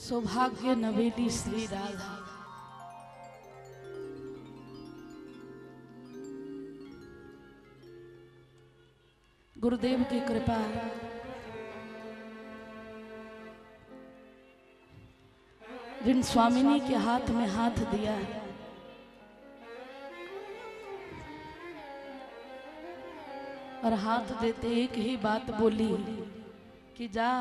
सौभाग्य नवेली श्री राधा। गुरुदेव की कृपा, जिन स्वामिनी के हाथ में हाथ दिया और हाथ देते एक ही बात बोली कि जा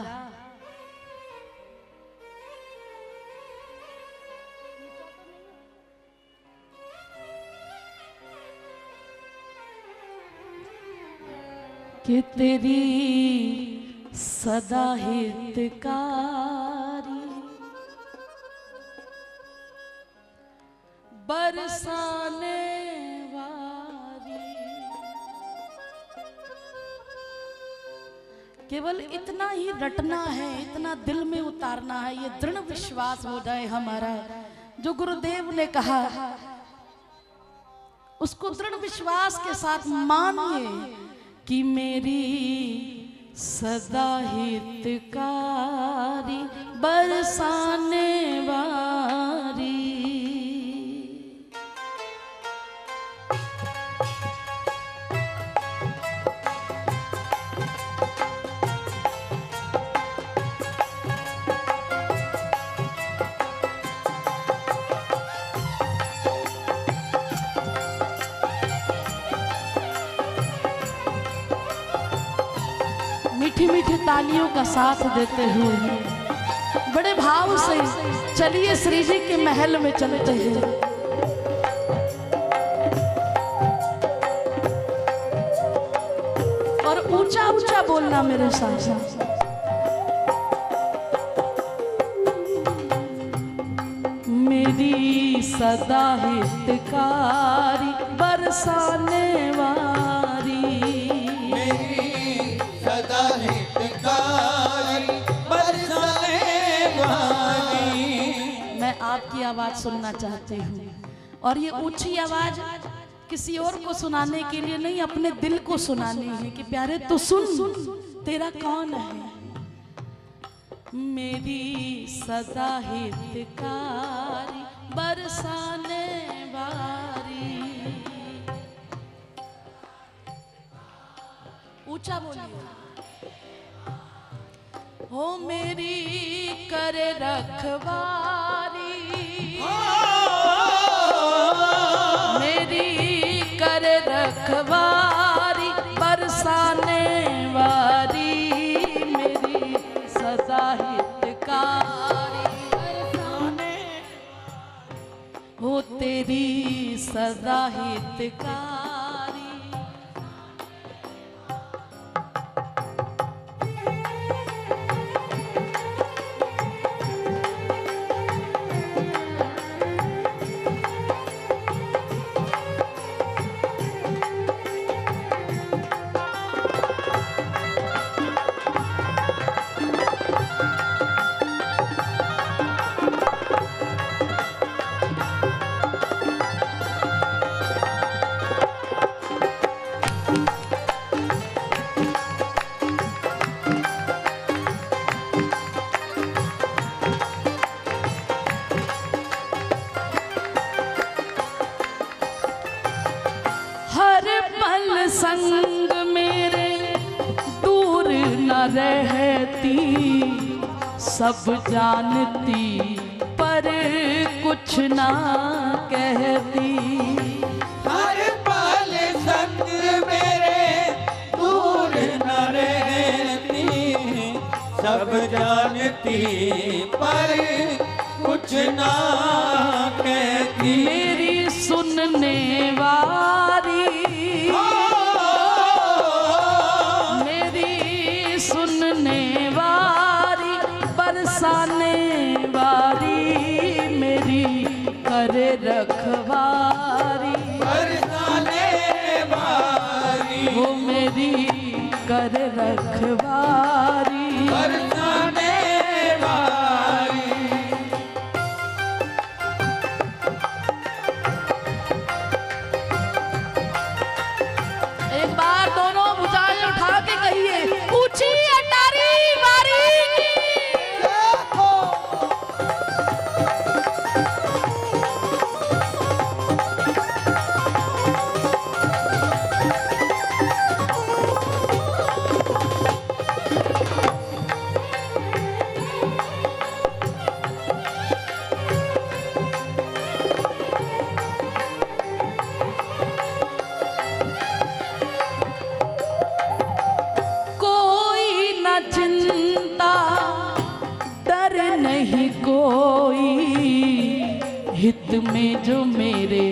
कि तेरी सदा हितकारी बरसाने वाली। केवल इतना ही रटना है, इतना दिल में उतारना है, ये दृढ़ विश्वास हो जाए हमारा। जो गुरुदेव ने कहा उसको दृढ़ विश्वास के साथ मानिए कि मेरी सदा हितकारी बरसाने वाली। मीठी मीठी तालियों का साथ देते हुए बड़े भाव से चलिए श्री जी के महल में चलते हैं। और ऊंचा ऊंचा बोलना मेरे साथ। मेरी सदा हितकारी बरसाने वाली, सदा हितकारी बरसाने वाली। मैं आपकी आवाज सुनना चाहती हूँ और ये ऊंची आवाज किसी और को सुनाने के लिए नहीं, अपने दिल को सुनानी है कि प्यारे तू सुन, तेरा कौन है। मेरी सदा हितकारी बरसाने वाली। ऊंचा बोलिए। हो मेरी करे रखवारी, मेरी करे रखवारी बरसाने वाली। मेरी सदा हितकारी बरसाने, हो तेरी सदा हितकारी। संग मेरे दूर न रहती, सब जानती पर कुछ ना कहती। हर पल संग मेरे दूर न रहती, सब जानती पर कुछ ना कहती। मेरी सुनने वाली, सुनने वाली बरसाने वाली। मेरी करे रखवारी बरसाने वाली। वो मेरी करे रखवारी बरसाने वाली। एक बार दोनों भुजाएं उठा के कहिए, ऊंची अटारी वारी की। नहीं कोई हित में जो मेरे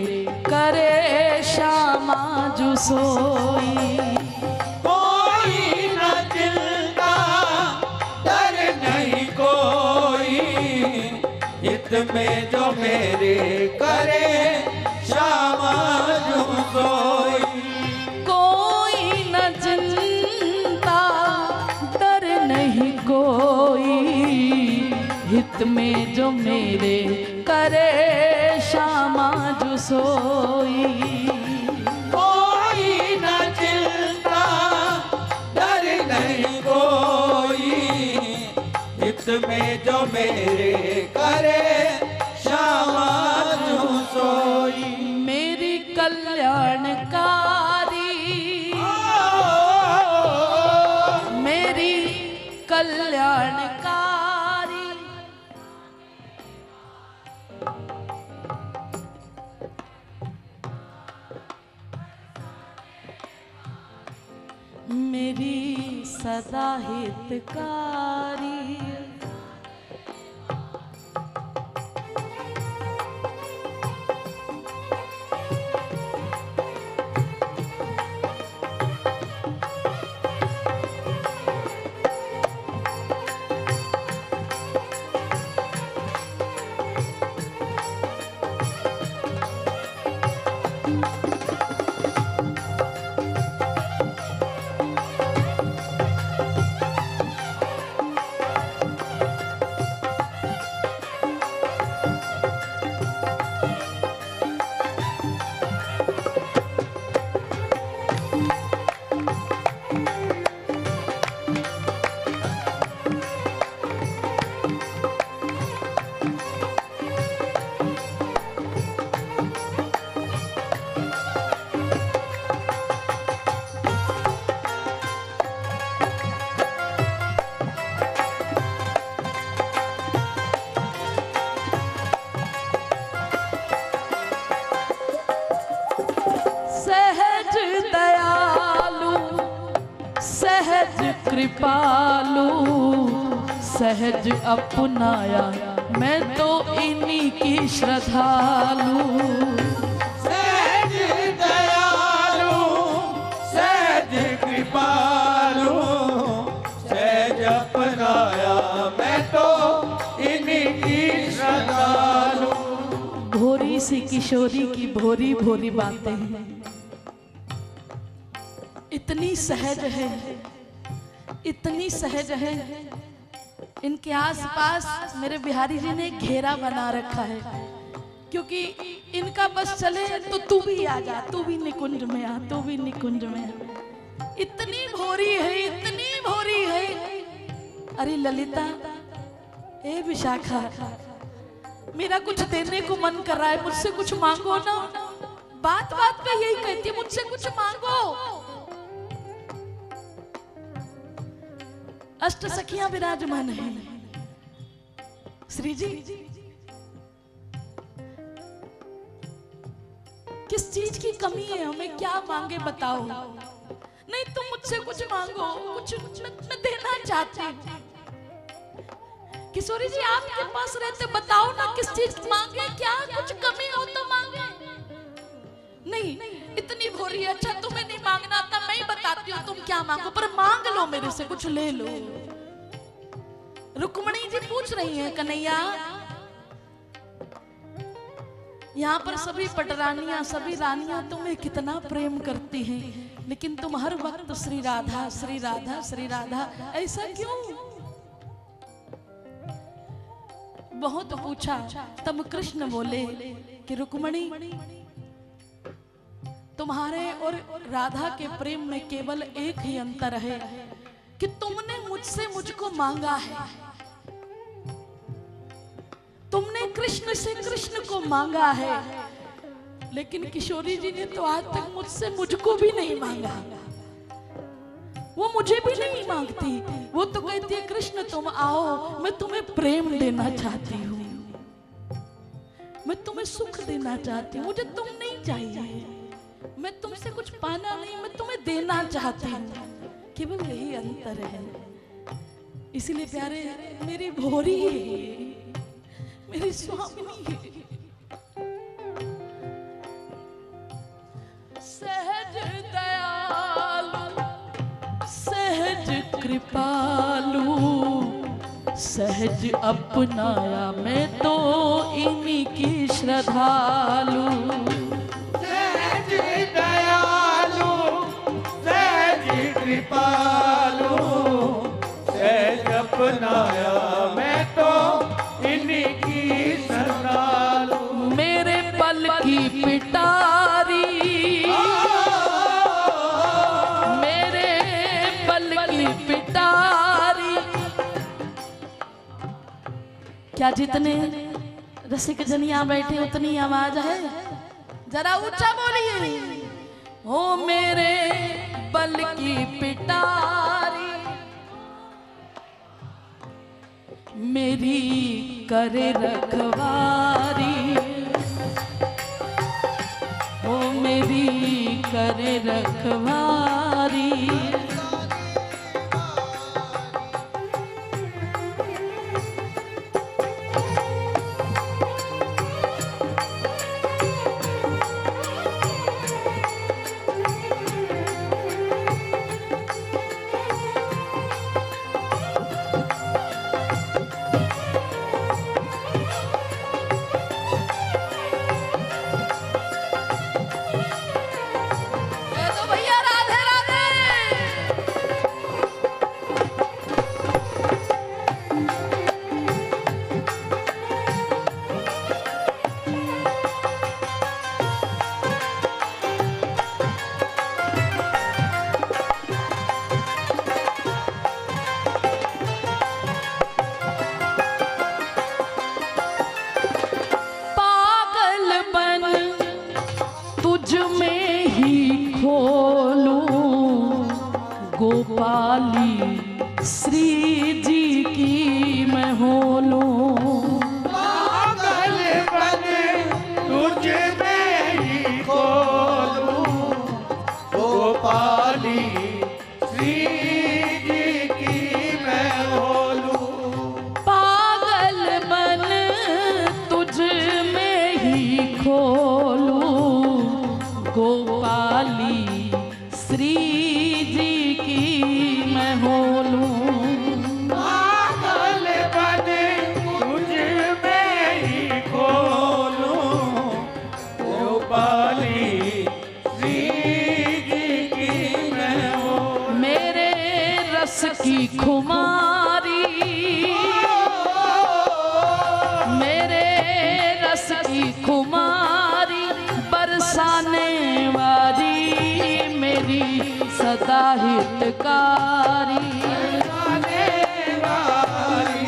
करे श्यामा जो सोई। कोई न चिंता डर नहीं कोई हित में जो मेरे करे श्यामा जो सोई। कोई न चिंता डर नहीं कोई हित में जो मेरे करे श्यामा जो सोई। कोई न चिंता डर नहीं कोई हित में जो मेरे करे श्यामा जो सोई। मेरी कल्याणकारी मेरी कल्याणकारी मेरी सदा हितकारी। कृपालु सहज अपनाया मैं तो इन्हीं की श्रद्धालु। सहज दयालु सहज कृपालु सहज अपनाया मैं तो इन्हीं की श्रद्धालु। भोरी सी किशोरी की भोरी भोरी बातें हैं, इतनी सहज है, इतनी सहज है। इनके आसपास मेरे बिहारी जी ने घेरा बना रखा है, क्योंकि इनका बस चले तो तू भी आ जा, तू भी निकुंज में आ, तू भी निकुंज में आ। इतनी भोरी है, इतनी भोरी है। अरे ललिता, ए विशाखा, मेरा कुछ देने को मन कर रहा है, मुझसे कुछ मांगो ना। बात बात पे यही कहती है, मुझसे कुछ मांगो। अष्ट सखियां विराजमान है। श्री जी, किस चीज की कमी है, हमें क्या मांगे बताओ। नहीं तुम मुझसे कुछ मांगो, कुछ मैं देना चाहती हूँ। किशोरी जी आपके पास रहते, बताओ ना किस चीज मांगे, क्या कुछ कमी हो तो मांगे। नहीं इतनी भोरी, अच्छा तुम्हें नहीं मांगना आता, मैं ही बताती हूँ तुम क्या मांगो, पर मांग लो मेरे से, कुछ ले लो। रुक्मणी जी पूछ रही हैं, कन्हैया यहाँ पर सभी पटरानियां, सभी रानियां तुम्हें कितना प्रेम करती हैं, लेकिन तुम हर वक्त श्री राधा श्री राधा श्री राधा, ऐसा क्यों? बहुत पूछा, तब कृष्ण बोले कि रुक्मणी, तुम्हारे और राधा के प्रेम में केवल एक ही अंतर है कि तुमने मुझसे मुझको मांगा है, तुमने कृष्ण से कृष्ण को मांगा है, लेकिन किशोरी जी ने तो आज तक मुझसे मुझको भी नहीं मांगा। वो मुझे भी नहीं मांगती, वो तो कहती है कृष्ण तुम आओ, मैं तुम्हें प्रेम देना चाहती हूँ, मैं तुम्हें सुख देना चाहती हूँ, मुझे तुम नहीं चाहिए, मैं तुमसे कुछ पाना नहीं, मैं तुम्हें देना चाहती हूँ। केवल यही अंतर है। इसीलिए प्यारे मेरी भोरी है, स्वामिनी है। सहज दयालु सहज कृपालु सहज अपनाया मैं तो इन्हीं की श्रद्धालु। सहज दयालु सहज कृपालु सहज अपनाया मैं तो इन्हीं की श्रद्धालु। मेरे पल की पिटारी मेरे पल की पिटारी। क्या जितने रसिक जनिया बैठे उतनी आवाज है? जरा ऊंचा बोलिए। ओ मेरे पल की पिटारी मेरी करे रखवारी। ओ मेरी करे रखवारी। तो भैया राधे राधे। पागल बन तुझ में ही खोलूं गोपाली श्री जी की मैं होलूं। पागल बन तुझ में ही खोलूं गोपाली श्री जी की मैं होलूं। पागल बन तुझ में ही खोलूं गोपाली श्री जी की मैं होलूं। पागल बन तुझ में ही खोलूं गोपाली श्री जी की मैं होलूं। मेरे रस की खुमारी मेरे रस की खुमारी बरसाने वाली मेरी सदा हितकारी।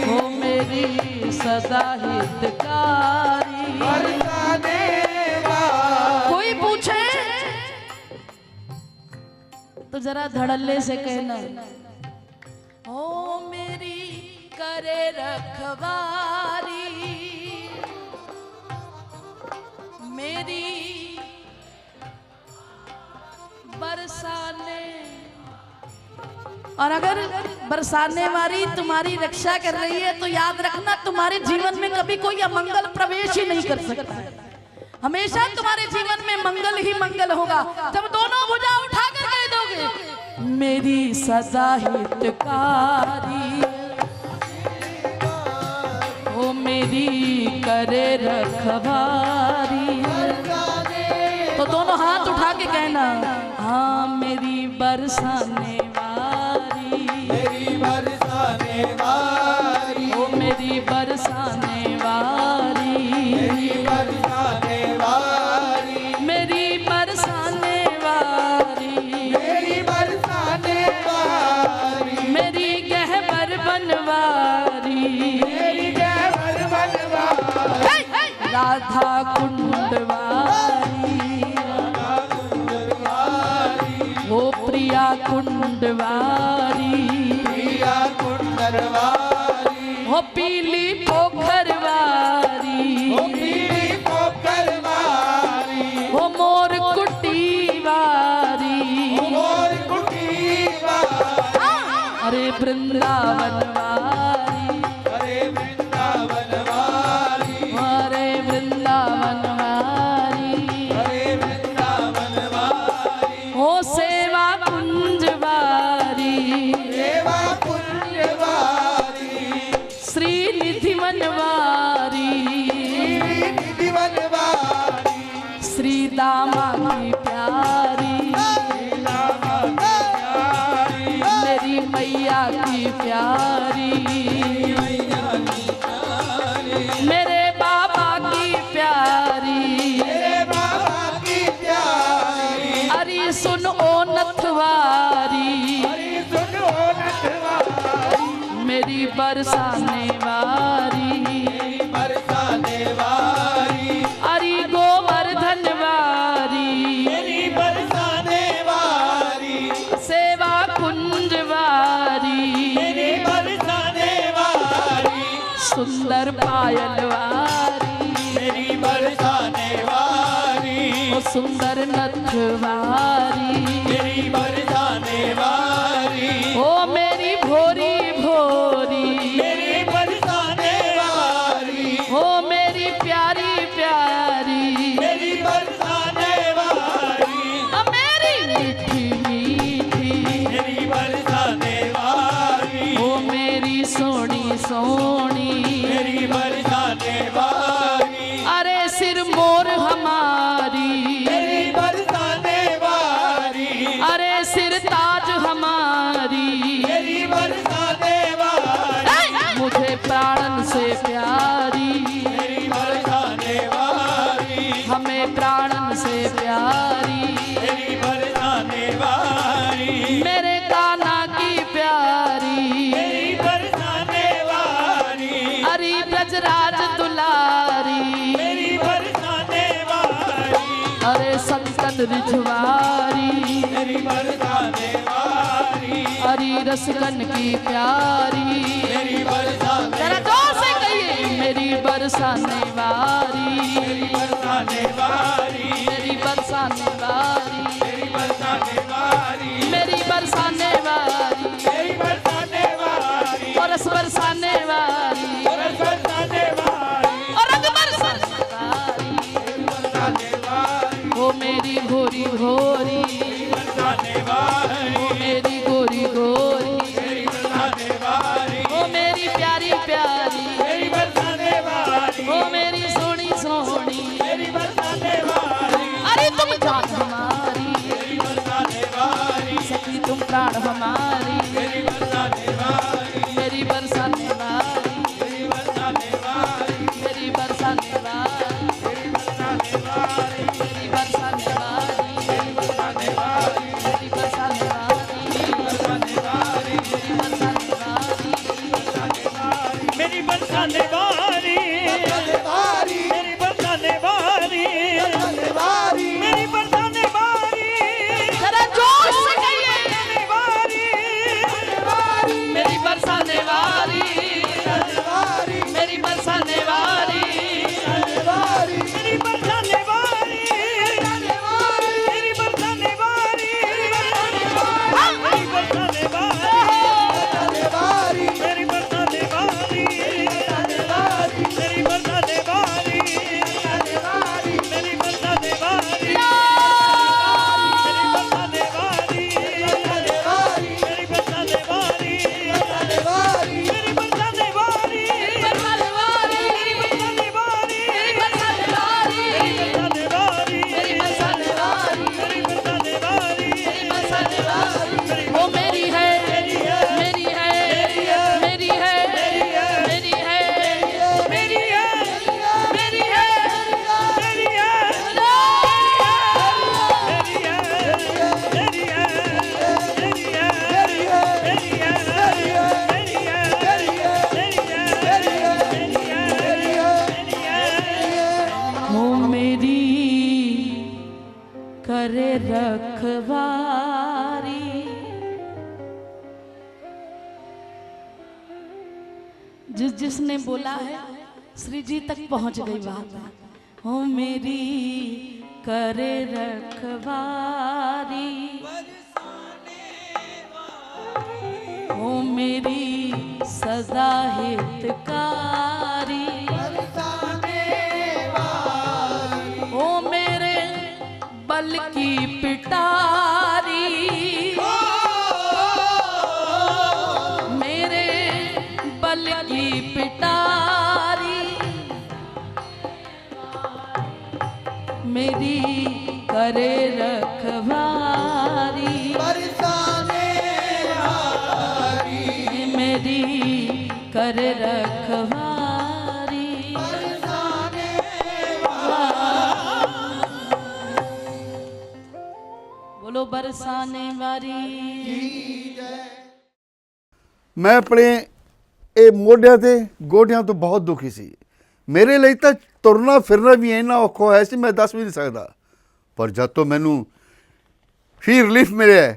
हो मेरी सदा हितकारी। कोई पूछे तो जरा धड़ल्ले से कहना। ओ मेरी करे रखवारी मेरी बरसाने। और अगर बरसाने वाली तुम्हारी रक्षा कर रही है तो याद रखना तुम्हारे जीवन में कभी कोई अमंगल प्रवेश ही नहीं कर सकता। हमेशा तुम्हारे जीवन में मंगल ही मंगल होगा जब दोनों भुजा उठा कर कह दोगे मेरी सदा हितकारी। ओ मेरी करे रखवारी। तो दोनों हाथ उठा के कहना। हाँ मेरी बरसाने वाली मेरी बरसाने वाली ओ मेरी बरसाने वाली मेरी बरसाने वाली मेरी बरसाने वाली मेरी बरसाने वाली मेरी गहबर बनवारी मेरी गहबर बनवारी राधा कुंडवारी ओ प्रिया कुंडवारी प्रिया कुंडवारी हो पीली पोखरवारी ओ पीली पोखरवारी हो मोर कुटीवारी मोर कुटीवारी अरे वृंदावन वारी अरे वृंदावन वाली दामा की प्यारी, मेरी मैया की प्यारी, मेरे बाबा की प्यारी, अरे सुन ओ नथवारी, मेरी बरसाने वारी, अरे गोवर्धन वारी, सेवा कुंज वारी, सुंदर पायल वारी, ओ सुंदर नथवारी, ओ मेरी भोरी भोरी, ओ मेरी प्यारी प्यारी, ओ मेरी मीठी मीठी, ओ मेरी सोनी सोनी, अरे सिर मोर हमारी, अरे सिर ताज हमारी, मुझे प्राणन से प्यारी, हमें प्राणन से प्यारी, मेरे कान्हा की प्यारी, अरे ब्रजराज दुलारी, अरे संतन रिझवारी, अरे रसगन की प्यारी, जरा जोर से कहिए, मेरी बरसाने वारी, मेरी बरसाने वारी, मेरी बरसाने वारी, और रस बरसाने वारी, और रंग बरसाने वारी, वो मेरी भोरी भोरी, वो मेरी गोरी गोरी, वो मेरी प्यारी प्यारी, वो मेरी सोनी सोनी, अरे तुम जान हमारी, सखी तुम प्राण हमारी, मेरी बरसाने वारी, मेरी बरसाने वारी, मेरी बरसाने वारी, मेरी बरसाने वारी, मेरी बरसाने वारी, मेरी बरसाने वारी, मेरी बरसाने वारी, मेरी बरसाने वारी, मेरी बरसाने वारी, मेरी बरसाने वारी, जरा जोर से कहिए, मेरी बरसाने वारी, मेरी बरसाने वारी, मेरी बरसाने वारी, मेरी बरसाने वारी, मेरी बरसाने वारी, मेरी बरसाने वारी, मेरी बरसाने वारी, मेरी बरसाने वारी, वो मेरी है, मेरी है, मेरी है, मेरी है, मेरी है, मेरी है, मेरी है, वो मेरी करे रखवारी, जिसने बोला है श्री जी तक पहुंच गई बात, हो मेरी करे रखवारी, हो मेरी सदा हितकारी, ओ मेरे बल की पिटारी, मेरे बल की पिटारी, मेरी करे रखवारी बरसाने वाली मेरी करे रखवारी बरसाने बोलो बरसाने वाली मैं अपने ਇਹ ਮੋਢਿਆਂ ਤੇ ਗੋਡਿਆਂ ਤੋਂ ਬਹੁਤ ਦੁਖੀ ਸੀ। ਮੇਰੇ ਲਈ ਤਾਂ ਤੁਰਨਾ ਫਿਰਨਾ ਵੀ ਇੰਨਾ ਔਖਾ ਹੋਇਆ ਸੀ, ਮੈਂ ਦੱਸ ਵੀ ਨਹੀਂ ਸਕਦਾ। ਪਰ ਜਦ ਤੋਂ ਮੈਨੂੰ ਫੀ ਰਿਲੀਫ ਮਿਲਿਆ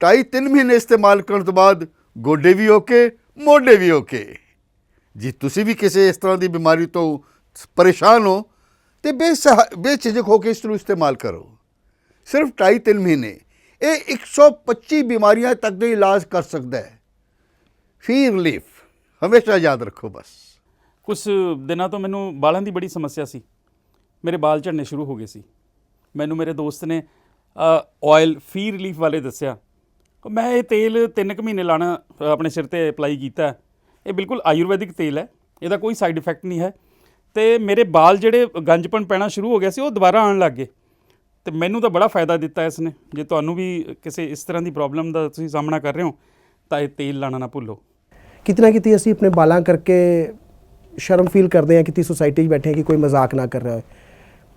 2.5-3 ਮਹੀਨੇ ਇਸਤੇਮਾਲ ਕਰਨ ਤੋਂ ਬਾਅਦ ਗੋਡੇ ਵੀ ਓਕੇ, ਮੋਢੇ ਵੀ ਓਕੇ। ਜੀ ਤੁਸੀਂ ਵੀ ਕਿਸੇ ਇਸ ਤਰ੍ਹਾਂ ਦੀ ਬਿਮਾਰੀ ਤੋਂ ਪਰੇਸ਼ਾਨ ਹੋ ਤੇ ਬੇਝਿਜਕ ਹੋ ਕੇ ਇਸ ਨੂੰ ਇਸਤੇਮਾਲ ਕਰੋ। ਸਿਰਫ 2.5-3 ਮਹੀਨੇ ਇਹ 125 ਬਿਮਾਰੀਆਂ ਤੱਕ ਦਾ ਇਲਾਜ ਕਰ ਸਕਦਾ ਹੈ। ਫੀ ਰਿਲੀਫ ਹਮੇਸ਼ਾ ਯਾਦ ਰੱਖੋ। ਬਸ ਕੁਛ ਦਿਨਾਂ ਤੋਂ ਮੈਨੂੰ ਵਾਲਾਂ ਦੀ ਬੜੀ ਸਮੱਸਿਆ ਸੀ। ਮੇਰੇ ਵਾਲ ਝੜਨੇ ਸ਼ੁਰੂ ਹੋ ਗਏ ਸੀ। ਮੈਨੂੰ ਮੇਰੇ ਦੋਸਤ ਨੇ ਆਇਲ ਫੀ ਰਿਲੀਫ ਵਾਲੇ ਦੱਸਿਆ। ਮੈਂ ਇਹ ਤੇਲ 3 ਕੁ ਮਹੀਨੇ ਲਾਣਾ ਆਪਣੇ ਸਿਰ ਤੇ ਅਪਲਾਈ ਕੀਤਾ। ਇਹ ਬਿਲਕੁਲ ਆਯੁਰਵੈਦਿਕ ਤੇਲ ਹੈ, ਇਹਦਾ ਕੋਈ ਸਾਈਡ ਇਫੈਕਟ ਨਹੀਂ ਹੈ। ਤੇ ਮੇਰੇ ਵਾਲ ਜਿਹੜੇ ਗੰਜਪਣ ਪੈਣਾ ਸ਼ੁਰੂ ਹੋ ਗਿਆ ਸੀ ਉਹ ਦੁਬਾਰਾ ਆਉਣ ਲੱਗ ਗਏ। ਤੇ ਮੈਨੂੰ ਤਾਂ ਬੜਾ ਫਾਇਦਾ ਦਿੱਤਾ ਇਸ ਨੇ। ਜੇ ਤੁਹਾਨੂੰ ਵੀ ਕਿਸੇ ਇਸ ਤਰ੍ਹਾਂ ਦੀ ਪ੍ਰੋਬਲਮ ਦਾ ਤੁਸੀਂ ਸਾਹਮਣਾ ਕਰ ਰਹੇ ਹੋ ਤਾਂ ਇਹ ਤੇਲ ਲਾਣਾ ਨਾ ਭੁੱਲੋ। कितना कितनी ਅਸੀਂ ਆਪਣੇ ਬਾਲਾਂ ਕਰਕੇ ਸ਼ਰਮ ਫੀਲ ਕਰਦੇ ਹਾਂ ਕਿਤੇ ਸੋਸਾਇਟੀ 'ਚ ਬੈਠੇ ਹਾਂ ਕਿ ਕੋਈ ਮਜ਼ਾਕ ਨਾ ਕਰ ਰਿਹਾ ਹੈ,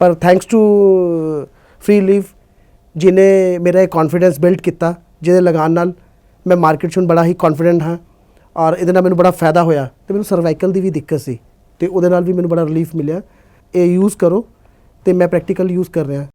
ਪਰ ਥੈਂਕਸ ਟੂ ਫ੍ਰੀ ਲੀਫ ਜਿਹਨੇ ਮੇਰਾ ਇਹ ਕੌਨਫੀਡੈਂਸ ਬਿਲਡ ਕੀਤਾ, ਜਿਹਦੇ ਲਗਾਉਣ ਨਾਲ ਮੈਂ ਮਾਰਕੀਟ 'ਚ ਹੁਣ ਬੜਾ ਹੀ ਕੌਨਫੀਡੈਂਟ ਹਾਂ ਔਰ ਇਹਦੇ ਨਾਲ ਮੈਨੂੰ ਬੜਾ ਫਾਇਦਾ ਹੋਇਆ। ਅਤੇ ਮੈਨੂੰ ਸਰਵਾਈਕਲ ਦੀ ਵੀ ਦਿੱਕਤ ਸੀ ਅਤੇ ਉਹਦੇ ਨਾਲ ਵੀ ਮੈਨੂੰ ਬੜਾ ਰਿਲੀਫ ਮਿਲਿਆ। ਇਹ ਯੂਜ਼ ਕਰੋ ਅਤੇ ਮੈਂ ਪ੍ਰੈਕਟੀਕਲ ਯੂਜ਼ ਕਰ ਰਿਹਾ।